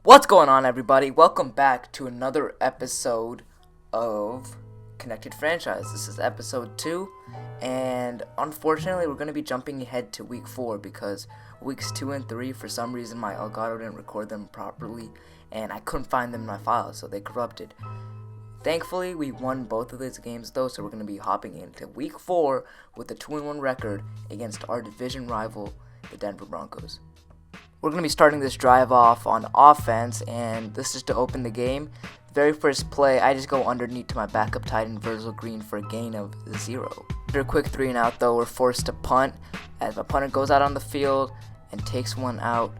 What's going on, everybody? Welcome back to another episode of Connected Franchise. This is episode 2, and unfortunately we're going to be jumping ahead to week 4 because weeks 2 and 3, for some reason my Elgato didn't record them properly and I couldn't find them in my files, so they corrupted. Thankfully we won both of these games though, so we're going to be hopping into week 4 with a 2-1 record against our division rival, the Denver Broncos. We're going to be starting this drive off on offense, and this is to open the game. The very first play, I just go underneath to my backup tight end, Virgil Green, for a gain of 0. After a quick 3 and out, though, we're forced to punt as my punter goes out on the field and takes one out.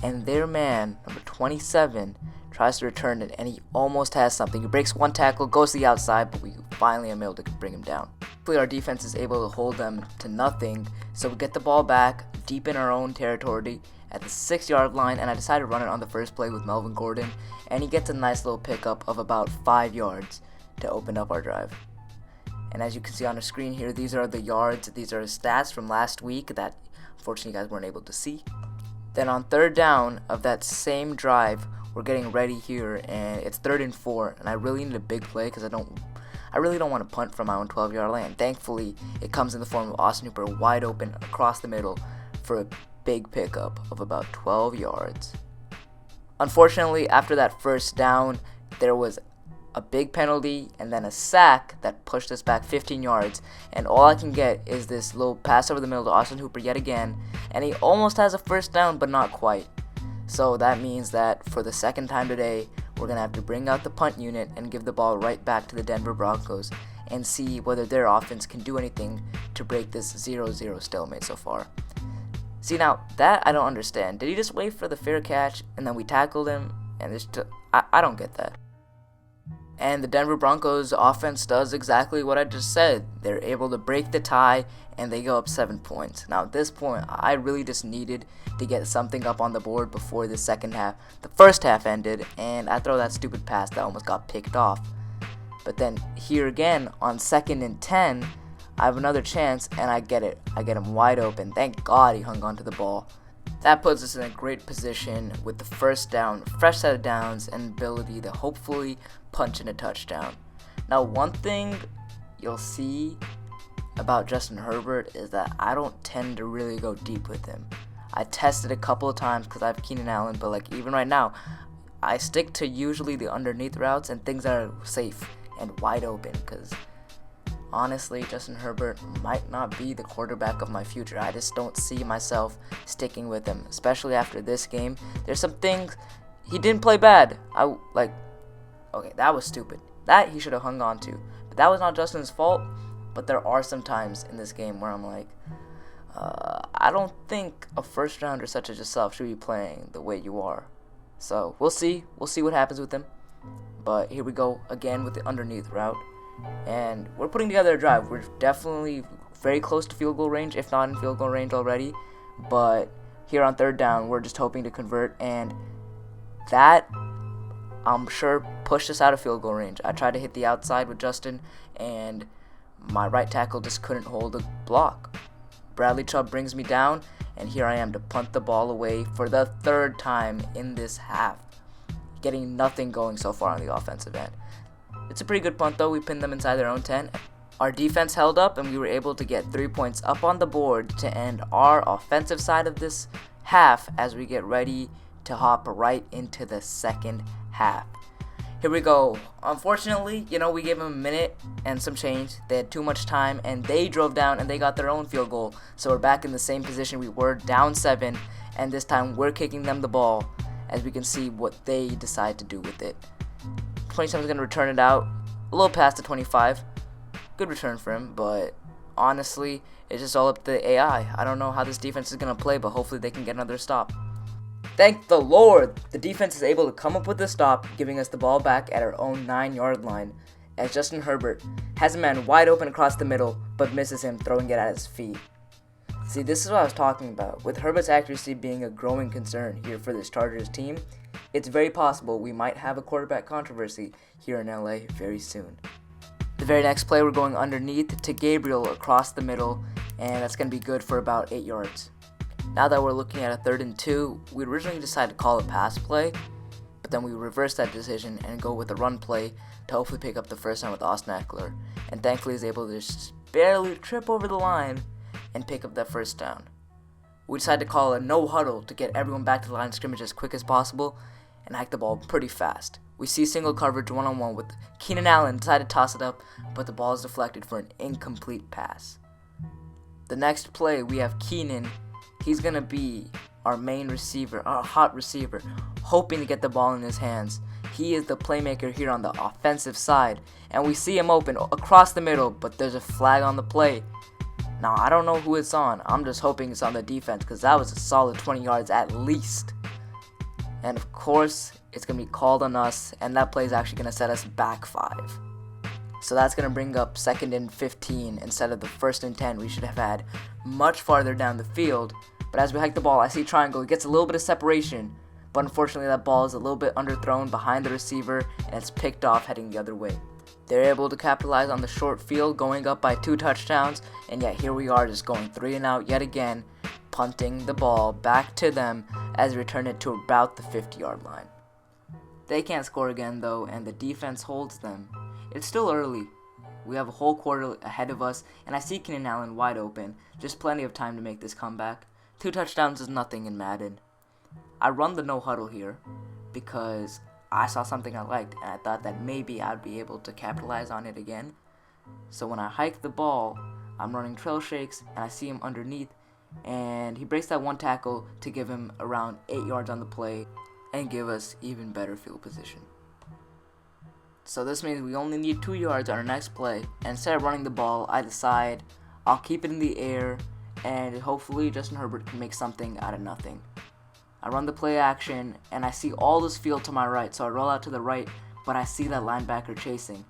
And their man, number 27, tries to return it, and he almost has something. He breaks one tackle, goes to the outside, but we finally are able to bring him down. Hopefully our defense is able to hold them to nothing, so we get the ball back deep in our own territory at the 6-yard line, and I decided to run it on the first play with Melvin Gordon, and he gets a nice little pickup of about 5 yards to open up our drive. And as you can see on the screen here, these are the yards, these are the stats from last week that unfortunately you guys weren't able to see. Then on 3rd down of that same drive, we're getting ready here, and it's 3rd and 4, and I really need a big play because I really don't want to punt from my own 12-yard line. Thankfully, it comes in the form of Austin Hooper wide open across the middle for a big pickup of about 12 yards. Unfortunately, after that first down, there was a big penalty and then a sack that pushed us back 15 yards, and all I can get is this little pass over the middle to Austin Hooper yet again, and he almost has a first down but not quite. So that means that for the second time today, we're going to have to bring out the punt unit and give the ball right back to the Denver Broncos and see whether their offense can do anything to break this 0-0 stalemate so far. See, now, that I don't understand. Did he just wait for the fair catch and then we tackled him? And I don't get that. And the Denver Broncos offense does exactly what I just said. They're able to break the tie and they go up 7 points. Now, at this point, I really just needed to get something up on the board before the second half. The first half ended, and I throw that stupid pass that almost got picked off. But then here again, on 2nd and 10, I have another chance, and I get it. I get him wide open. Thank God he hung on to the ball. That puts us in a great position with the first down, fresh set of downs, and ability to hopefully punch in a touchdown. Now, one thing you'll see about Justin Herbert is that I don't tend to really go deep with him. I tested a couple of times because I have Keenan Allen, but like even right now, I stick to usually the underneath routes and things that are safe and wide open because honestly, Justin Herbert might not be the quarterback of my future. I just don't see myself sticking with him, especially after this game. There's some things he didn't play bad. Okay, that was stupid. That he should have hung on to. But that was not Justin's fault. But there are some times in this game where I'm like, I don't think a first rounder such as yourself should be playing the way you are. So we'll see. We'll see what happens with him. But here we go again with the underneath route. And we're putting together a drive. We're definitely very close to field goal range, if not in field goal range already. But here on 3rd down, we're just hoping to convert. And that, I'm sure, pushed us out of field goal range. I tried to hit the outside with Justin, and my right tackle just couldn't hold a block. Bradley Chubb brings me down, and here I am to punt the ball away for the 3rd time in this half. Getting nothing going so far on the offensive end. It's a pretty good punt though. We pinned them inside their own 10. Our defense held up and we were able to get 3 points up on the board to end our offensive side of this half as we get ready to hop right into the second half. Here we go. Unfortunately, we gave them a minute and some change. They had too much time and they drove down and they got their own field goal. So we're back in the same position we were, down 7, and this time we're kicking them the ball as we can see what they decide to do with it. 27 is going to return it out, a little past the 25. Good return for him, but honestly, it's just all up to the AI. I don't know how this defense is going to play, but hopefully they can get another stop. Thank the Lord, the defense is able to come up with a stop, giving us the ball back at our own 9-yard line, as Justin Herbert has a man wide open across the middle, but misses him, throwing it at his feet. See, this is what I was talking about. With Herbert's accuracy being a growing concern here for this Chargers team, it's very possible we might have a quarterback controversy here in LA very soon. The very next play, we're going underneath to Gabriel across the middle, and that's going to be good for about 8 yards. Now that we're looking at a 3rd and 2, we originally decided to call a pass play, but then we reversed that decision and go with a run play to hopefully pick up the first down with Austin Eckler, and thankfully he's able to just barely trip over the line and pick up that first down. We decided to call a no huddle to get everyone back to the line of scrimmage as quick as possible and hike the ball pretty fast. We see single coverage one-on-one with Keenan Allen, decided to toss it up, but the ball is deflected for an incomplete pass. The next play, we have Keenan. He's going to be our main receiver, our hot receiver, hoping to get the ball in his hands. He is the playmaker here on the offensive side, and we see him open across the middle, but there's a flag on the play. Now, I don't know who it's on. I'm just hoping it's on the defense because that was a solid 20 yards at least. And of course, it's going to be called on us, and that play is actually going to set us back 5. So that's going to bring up 2nd and 15 instead of the 1st and 10 we should have had much farther down the field. But as we hike the ball, I see triangle. It gets a little bit of separation, but unfortunately that ball is a little bit underthrown behind the receiver, and it's picked off heading the other way. They're able to capitalize on the short field, going up by 2 touchdowns, and yet here we are just going 3 and out yet again, punting the ball back to them as we return it to about the 50-yard line. They can't score again though, and the defense holds them. It's still early. We have a whole quarter ahead of us, and I see Keenan Allen wide open. Just plenty of time to make this comeback. 2 touchdowns is nothing in Madden. I run the no huddle here because I saw something I liked, and I thought that maybe I'd be able to capitalize on it again. So when I hike the ball, I'm running trail shakes, and I see him underneath, and he breaks that one tackle to give him around 8 yards on the play and give us even better field position. So this means we only need 2 yards on our next play, and instead of running the ball, I decide I'll keep it in the air, and hopefully Justin Herbert can make something out of nothing. I run the play action, and I see all this field to my right, so I roll out to the right, but I see that linebacker chasing.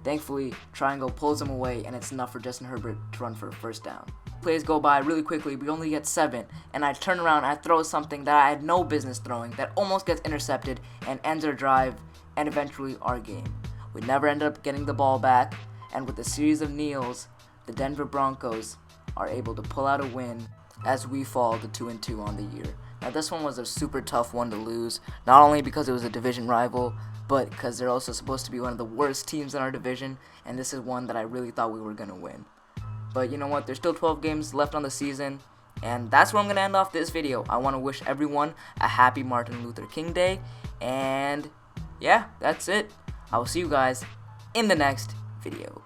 Thankfully, triangle pulls him away, and it's enough for Justin Herbert to run for a first down. Plays go by really quickly. We only get 7, and I turn around and I throw something that I had no business throwing that almost gets intercepted and ends our drive and eventually our game. We never ended up getting the ball back, and with a series of kneels, the Denver Broncos are able to pull out a win as we fall to 2-2 on the year. Now this one was a super tough one to lose, not only because it was a division rival, but because they're also supposed to be one of the worst teams in our division, and this is one that I really thought we were going to win. But you know what, there's still 12 games left on the season, and that's where I'm going to end off this video. I want to wish everyone a happy Martin Luther King Day, and yeah, that's it. I will see you guys in the next video.